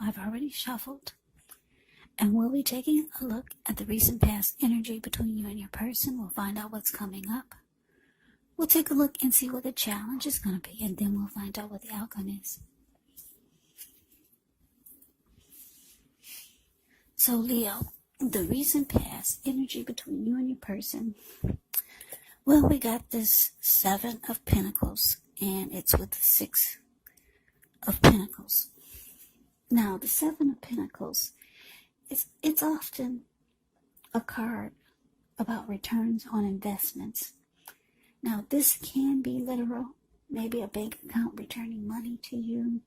I've already shuffled, and we'll be taking a look at the recent past energy between you and your person. We'll find out what's coming up. We'll take a look and see what the challenge is going to be, and then we'll find out what the outcome is. So Leo, the recent past energy between you and your person. Well, we got this 7 of Pentacles, and it's with the 6 of Pentacles. Now, the 7 of Pentacles, it's often a card about returns on investments. Now, this can be literal, maybe a bank account returning money to you,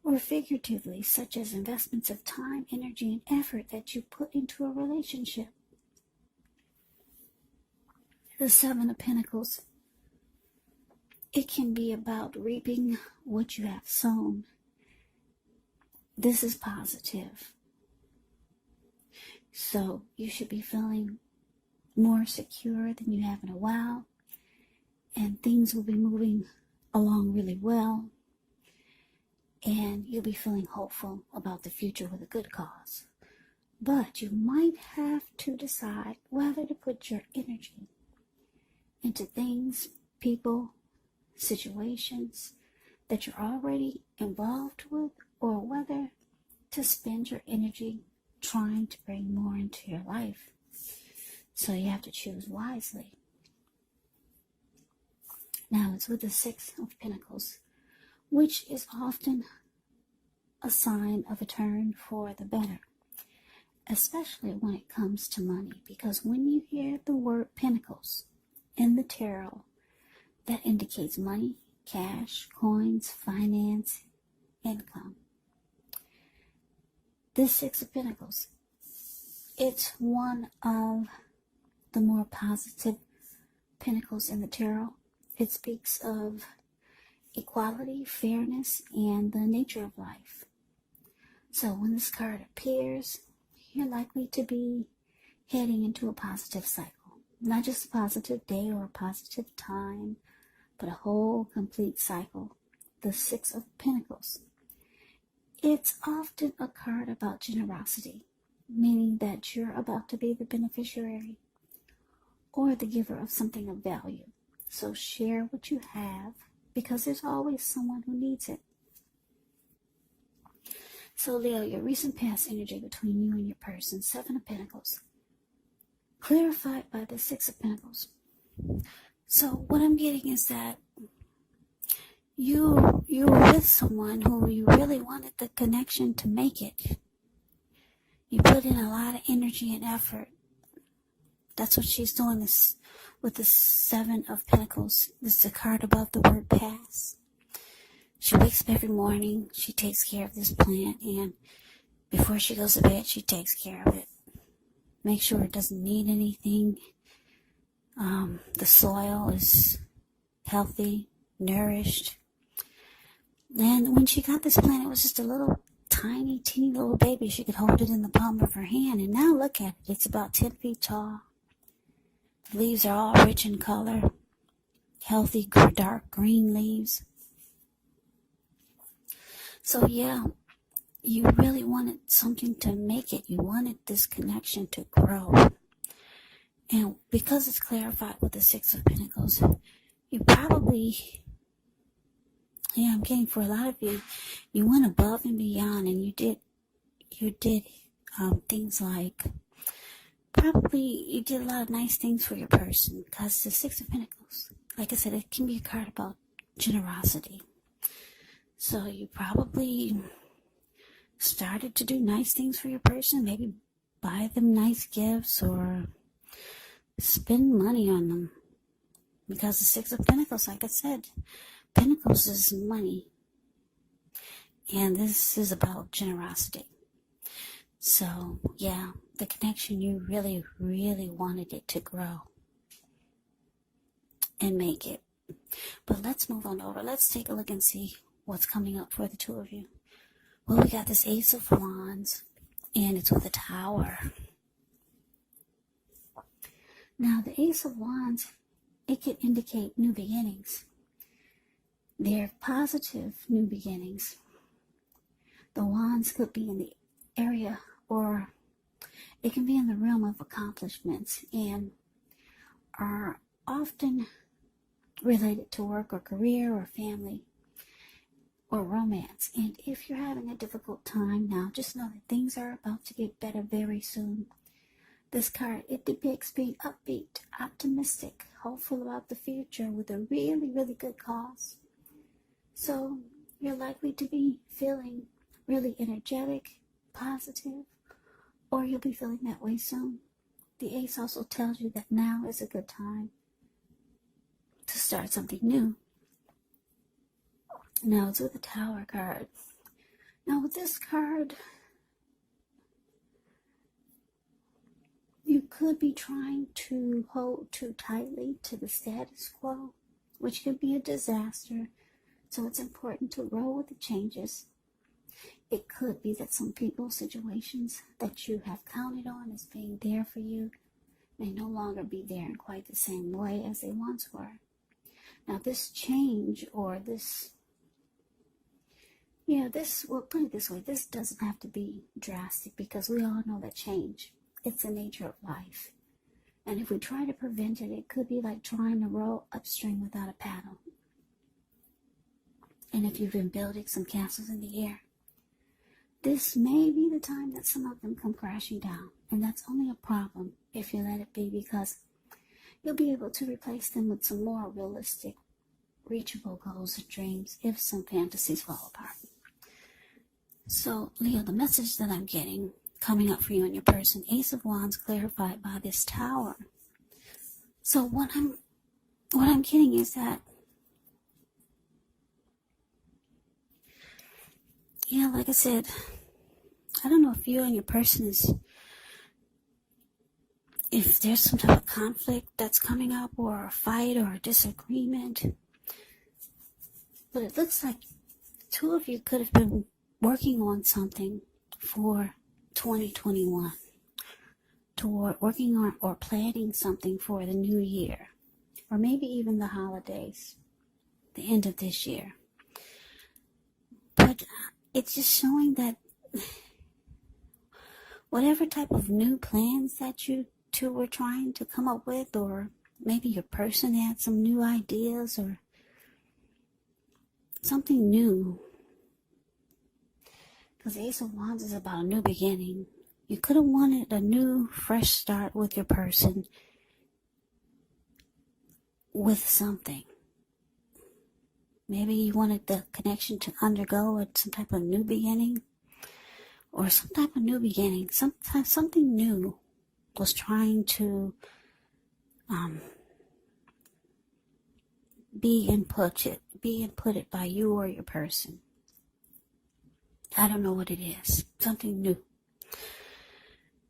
or figuratively, such as investments of time, energy, and effort that you put into a relationship. The 7 of Pentacles, it can be about reaping what you have sown. This is positive. So you should be feeling more secure than you have in a while, and things will be moving along really well, and you'll be feeling hopeful about the future with a good cause. But you might have to decide whether to put your energy into things, people, situations that you're already involved with, or whether to spend your energy trying to bring more into your life. So you have to choose wisely. Now it's with the 6 of Pentacles, which is often a sign of a turn for the better, especially when it comes to money, because when you hear the word Pentacles in the tarot, that indicates money, cash, coins, finance, income. This 6 of Pentacles, it's one of the more positive pentacles in the tarot. It speaks of equality, fairness, and the nature of life. So when this card appears, you're likely to be heading into a positive cycle. Not just a positive day or a positive time, but a whole complete cycle. The 6 of Pentacles. It's often a card about generosity, meaning that you're about to be the beneficiary or the giver of something of value. So share what you have, because there's always someone who needs it. So Leo, your recent past energy between you and your person, 7 of Pentacles, clarified by the 6 of Pentacles. So what I'm getting is that you were with someone who you really wanted the connection to make it. You put in a lot of energy and effort. That's what she's doing this with the 7 of Pentacles. This is a card above the word pass. She wakes up every morning. She takes care of this plant, and before she goes to bed, she takes care of it. Make sure it doesn't need anything. The soil is healthy, nourished. And when she got this plant, it was just a little tiny, teeny little baby. She could hold it in the palm of her hand. And now look at it. It's about 10 feet tall. The leaves are all rich in color. Healthy, dark green leaves. So yeah, you really wanted something to make it. You wanted this connection to grow. And because it's clarified with the 6 of Pentacles, you probably, I'm getting for a lot of you, you went above and beyond, and you did things like, probably you did a lot of nice things for your person, because the 6 of Pentacles, like I said, it can be a card about generosity. So you probably started to do nice things for your person, maybe buy them nice gifts or spend money on them. Because the 6 of Pentacles, like I said, Pentacles is money. And this is about generosity. So, yeah, the connection, you really, really wanted it to grow and make it. But let's move on over. Let's take a look and see what's coming up for the two of you. Well, we got this Ace of Wands, and it's with a Tower. Now, the Ace of Wands, it can indicate new beginnings. They're positive new beginnings. The wands could be in the area, or it can be in the realm of accomplishments, and are often related to work or career or family or romance. And if you're having a difficult time now, just know that things are about to get better very soon. This card, it depicts being upbeat, optimistic, hopeful about the future with a really, really good cause. So you're likely to be feeling really energetic, positive, or you'll be feeling that way soon. The ace also tells you that now is a good time to start something new. Now it's with the Tower card. Now with this card, you could be trying to hold too tightly to the status quo, which could be a disaster. So it's important to roll with the changes. It could be that some people's situations that you have counted on as being there for you may no longer be there in quite the same way as they once were. Now this change, or we'll put it this way, this doesn't have to be drastic, because we all know that change, it's the nature of life. And if we try to prevent it, it could be like trying to row upstream without a paddle. And if you've been building some castles in the air, this may be the time that some of them come crashing down. And that's only a problem if you let it be, because you'll be able to replace them with some more realistic, reachable goals and dreams if some fantasies fall apart. So, Leo, the message that I'm getting coming up for you and your person, Ace of Wands clarified by this Tower. So what I'm getting is that, yeah, like I said, I don't know if you and your person if there's some type of conflict that's coming up, or a fight or a disagreement. But it looks like two of you could have been working on something for 2021, toward working on or planning something for the new year, or maybe even the holidays, the end of this year. But it's just showing that whatever type of new plans that you two were trying to come up with, or maybe your person had some new ideas or something new, because the Ace of Wands is about a new beginning. You could have wanted a new, fresh start with your person, with something. Maybe you wanted the connection to undergo some type of new beginning, or some type of new beginning. Something new was trying to be inputted by you or your person. I don't know what it is. Something new.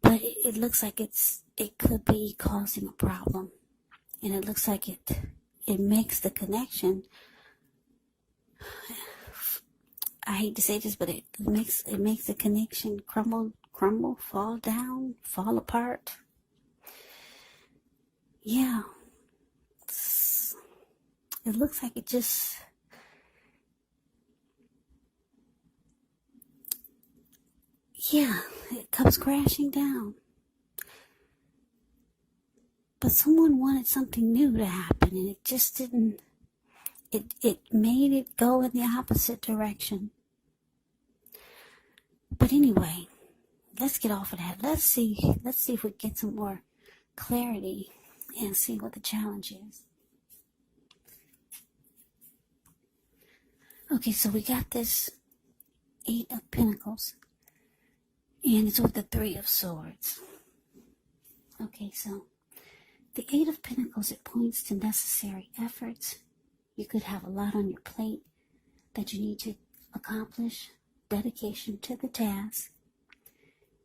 But it looks like it could be causing a problem. And it looks like it makes the connection, I hate to say this, but it makes the connection crumble, fall down, fall apart. Yeah. It looks like it just, it comes crashing down. But someone wanted something new to happen, and it just didn't. It made it go in the opposite direction. But anyway, let's get off of that. Let's see if we get some more clarity and see what the challenge is. Okay, so we got this 8 of Pentacles, and it's with the 3 of Swords. Okay, so the 8 of Pentacles, it points to necessary efforts. You could have a lot on your plate that you need to accomplish. Dedication to the task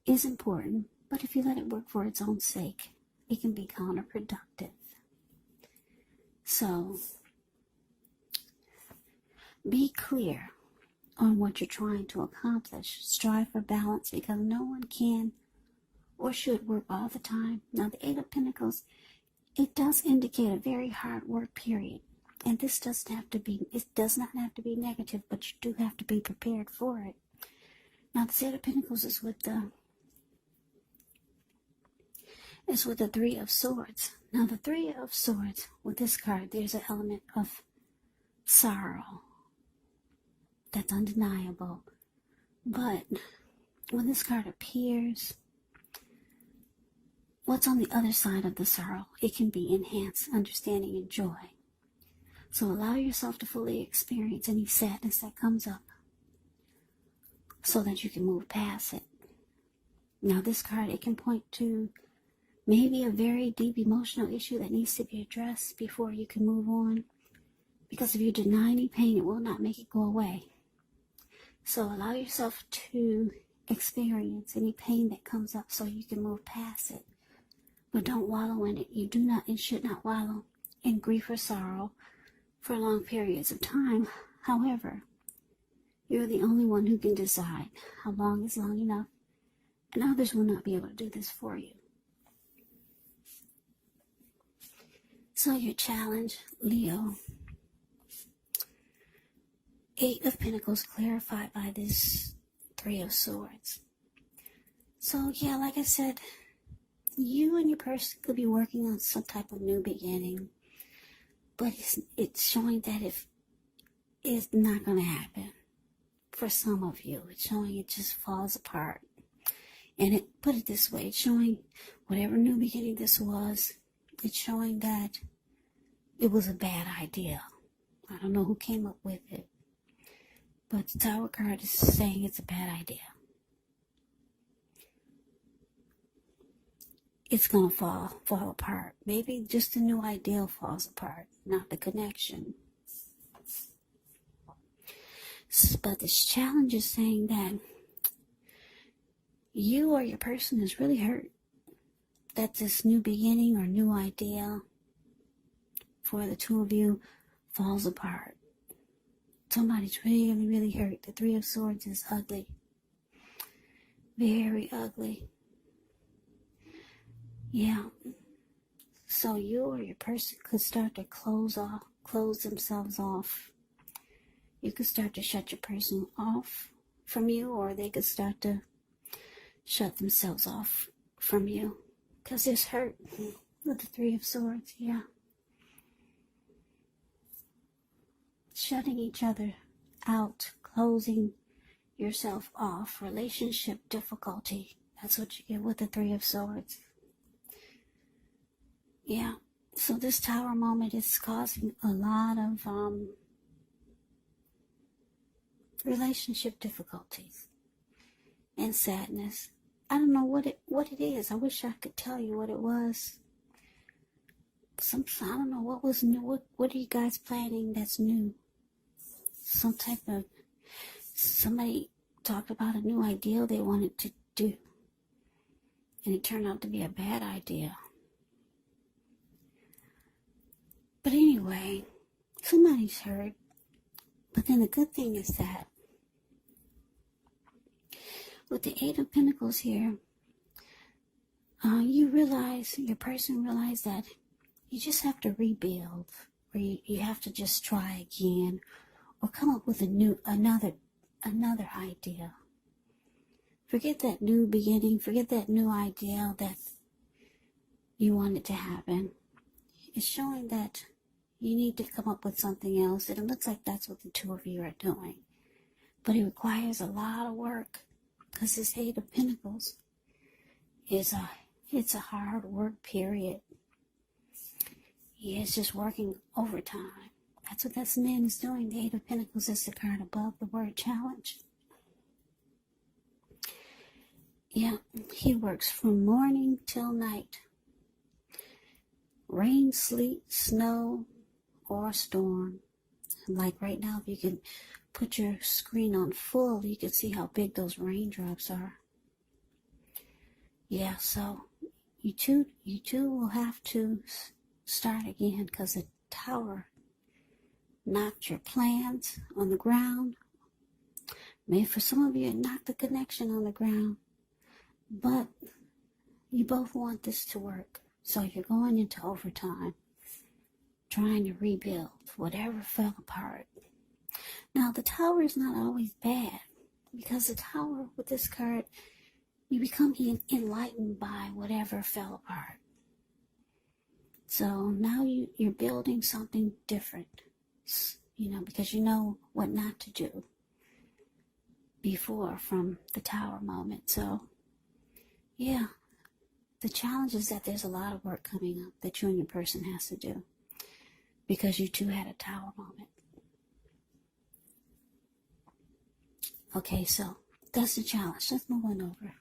is important, but if you let it work for its own sake, it can be counterproductive. So, be clear on what you're trying to accomplish. Strive for balance, because no one can or should work all the time. Now, the 8 of Pentacles, it does indicate a very hard work period. And this does not have to be negative, but you do have to be prepared for it. Now the Eight of Pentacles is with the Three of Swords. Now the Three of Swords, with this card, there's an element of sorrow that's undeniable. But when this card appears, what's on the other side of the sorrow? It can be enhanced understanding and joy. So allow yourself to fully experience any sadness that comes up so that you can move past it. Now this card, it can point to maybe a very deep emotional issue that needs to be addressed before you can move on. Because if you deny any pain, it will not make it go away. So allow yourself to experience any pain that comes up so you can move past it. But don't wallow in it. You do not and should not wallow in grief or sorrow for long periods of time. However, you're the only one who can decide how long is long enough, and others will not be able to do this for you. So your challenge, Leo. Eight of Pentacles clarified by this Three of Swords. So yeah, like I said, you and your person could be working on some type of new beginning, but it's showing that if it's not going to happen for some of you. It's showing it just falls apart. And put it this way, it's showing whatever new beginning this was, it's showing that it was a bad idea. I don't know who came up with it, but the Tower card is saying it's a bad idea. It's going to fall apart. Maybe just the new ideal falls apart, not the connection. But this challenge is saying that you or your person is really hurt that this new beginning or new idea for the two of you falls apart. Somebody's really, really hurt. The Three of Swords is ugly. Very ugly. Yeah. So you or your person could start to close themselves off. You could start to shut your person off from you, or they could start to shut themselves off from you. Because there's hurt with the Three of Swords, yeah. Shutting each other out, closing yourself off, relationship difficulty. That's what you get with the Three of Swords. Yeah, so this Tower moment is causing a lot of relationship difficulties and sadness. I don't know what it is. I wish I could tell you what it was. I don't know what was new. What are you guys planning that's new? Some type of, somebody talked about a new idea they wanted to do, and it turned out to be a bad idea. But anyway, somebody's hurt. But then the good thing is that with the Eight of Pentacles here, your person realized that you just have to rebuild, or you have to just try again, or come up with another idea. Forget that new beginning, forget that new idea that you wanted to happen. It's showing that you need to come up with something else, and it looks like that's what the two of you are doing. But it requires a lot of work, because this Eight of Pentacles it's a hard work period. It's just working overtime. That's what this man is doing. The Eight of Pentacles is the card above the word challenge. Yeah, he works from morning till night. Rain, sleet, snow, or storm. Like right now, if you can put your screen on full, you can see how big those raindrops are. Yeah, so you two will have to start again, because the Tower knocked your plans on the ground. Maybe for some of you, it knocked the connection on the ground. But you both want this to work. So you're going into overtime, trying to rebuild whatever fell apart. Now, the Tower is not always bad. Because the Tower, with this card, you become enlightened by whatever fell apart. So now you're building something different, because you know what not to do before from the Tower moment. So, yeah, the challenge is that there's a lot of work coming up that you and your person has to do because you two had a Tower moment. Okay, so that's the challenge. Let's move on over.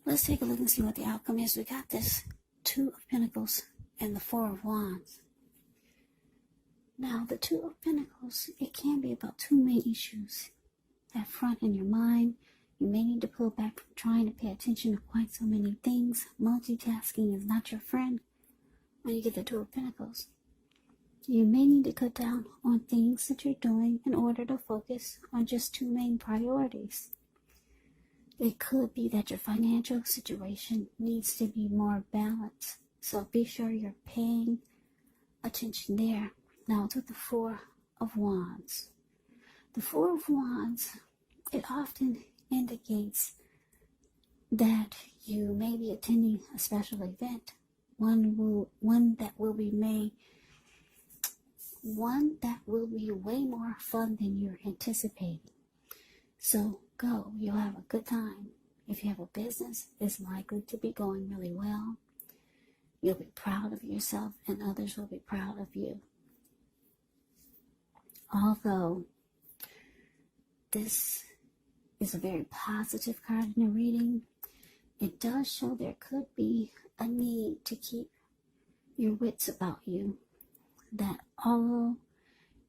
Let's take a look and see what the outcome is. We got this Two of Pentacles and the Four of Wands. Now, the Two of Pentacles, it can be about two main issues at front in your mind. You may need to pull back from trying to pay attention to quite so many things. Multitasking is not your friend when you get the Two of Pentacles. You may need to cut down on things that you're doing in order to focus on just two main priorities. It could be that your financial situation needs to be more balanced. So be sure you're paying attention there. Now it's with the Four of Wands. The Four of Wands, it often indicates that you may be attending a special event. One that will be way more fun than you're anticipating. So go, you'll have a good time. If you have a business, it's likely to be going really well. You'll be proud of yourself and others will be proud of you. Although this is a very positive card in the reading, it does show there could be a need to keep your wits about you. That although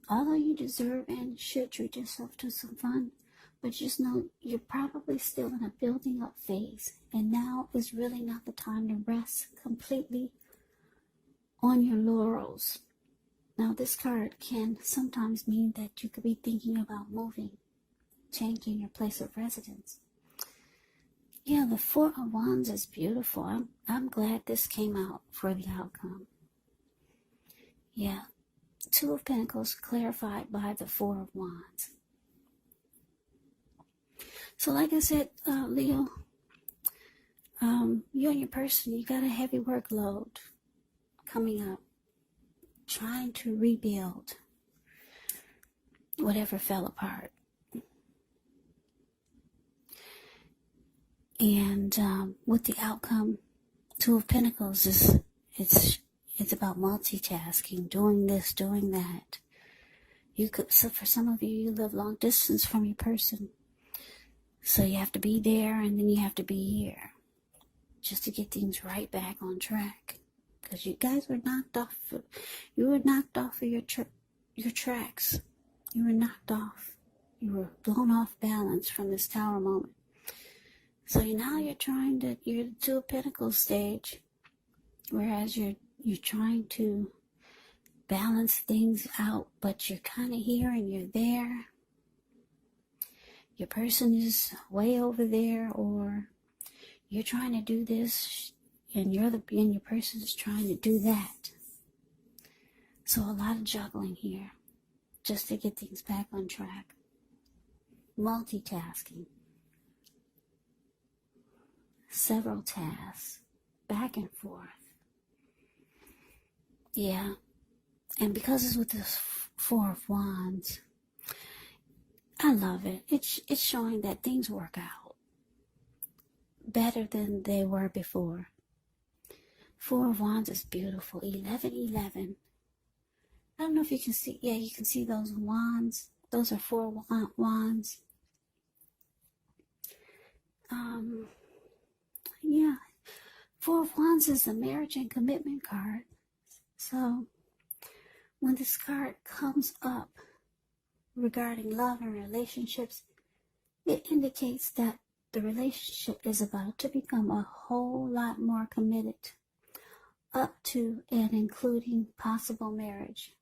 you deserve and should treat yourself to some fun, but just know you're probably still in a building up phase, and now is really not the time to rest completely on your laurels. Now, this card can sometimes mean that you could be thinking about moving, changing your place of residence. Yeah, the Four of Wands is beautiful. I'm glad this came out for the outcome. Yeah, Two of Pentacles clarified by the Four of Wands. So like I said, Leo, you and your person, you got a heavy workload coming up, trying to rebuild whatever fell apart. And with the outcome, Two of Pentacles it's about multitasking, doing this, doing that. So for some of you, you live long distance from your person. So you have to be there and then you have to be here just to get things right back on track. Because you guys were knocked off. You were knocked off of your tracks. You were knocked off. You were blown off balance from this Tower moment. So now you're the Two of Pentacles stage. Whereas you're trying to balance things out, but you're kind of here and you're there. Your person is way over there, or you're trying to do this and your person is trying to do that. So a lot of juggling here just to get things back on track. Multitasking. Several tasks. Back and forth. Yeah. And because it's with this Four of Wands, I love it. It's showing that things work out better than they were before. Four of Wands is beautiful. 1111. I don't know if you can see. Yeah, you can see those wands. Those are four wands. Yeah. Four of Wands is a marriage and commitment card. So when this card comes up regarding love and relationships, it indicates that the relationship is about to become a whole lot more committed, up to and including possible marriage.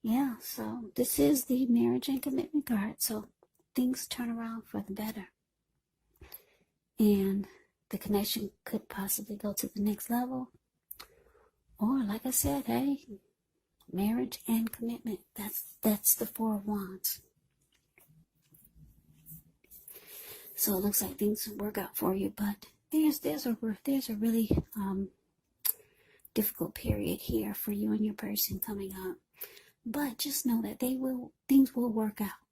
Yeah, so this is the marriage and commitment card, so things turn around for the better. And the connection could possibly go to the next level. Or, like I said, hey, marriage and commitment. That's the Four of Wands. So it looks like things will work out for you, but there's a really difficult period here for you and your person coming up. But just know that things will work out.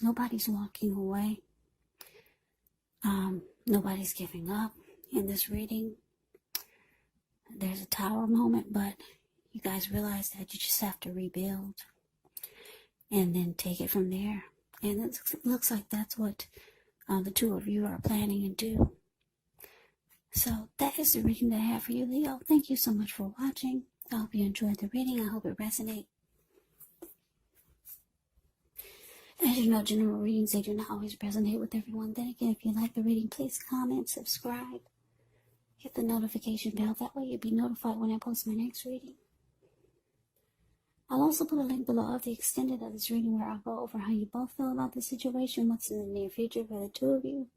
Nobody's walking away. Nobody's giving up in this reading. There's a tower moment, but you guys realize that you just have to rebuild and then take it from there. And it looks like that's what the two of you are planning to do. So that is the reading that I have for you, Leo. Thank you so much for watching. I hope you enjoyed the reading. I hope it resonated. As you know, general readings, they do not always resonate with everyone. Then again, if you like the reading, please comment, subscribe, hit the notification bell. That way you'll be notified when I post my next reading. I'll also put a link below of the extended of this reading where I'll go over how you both feel about the situation, what's in the near future for the two of you,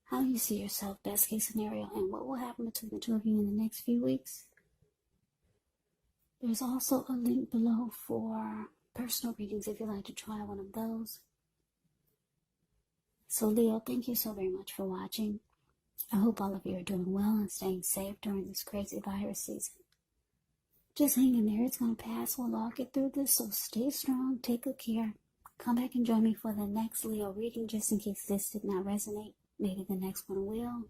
how you see yourself, best case scenario, and what will happen between the two of you in the next few weeks. There's also a link below for personal readings if you'd like to try one of those. So Leo, thank you so very much for watching. I hope all of you are doing well and staying safe during this crazy virus season. Just hang in there. It's going to pass. We'll all get through this, so stay strong. Take good care. Come back and join me for the next Leo reading, just in case this did not resonate. Maybe the next one will.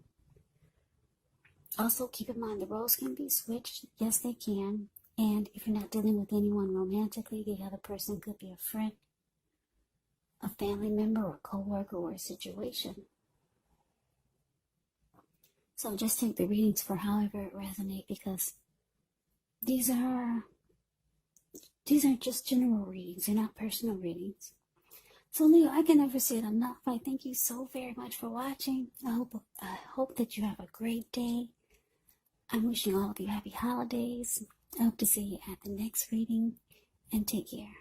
Also, keep in mind the roles can be switched. Yes, they can. And if you're not dealing with anyone romantically, the other person could be a friend, a family member, or co-worker, or a situation. So just take the readings for however it resonates, because these are just general readings. They're not personal readings. So Leo, I can never say it enough. I thank you so very much for watching. I hope that you have a great day. I'm wishing all of you happy holidays. I hope to see you at the next reading, and take care.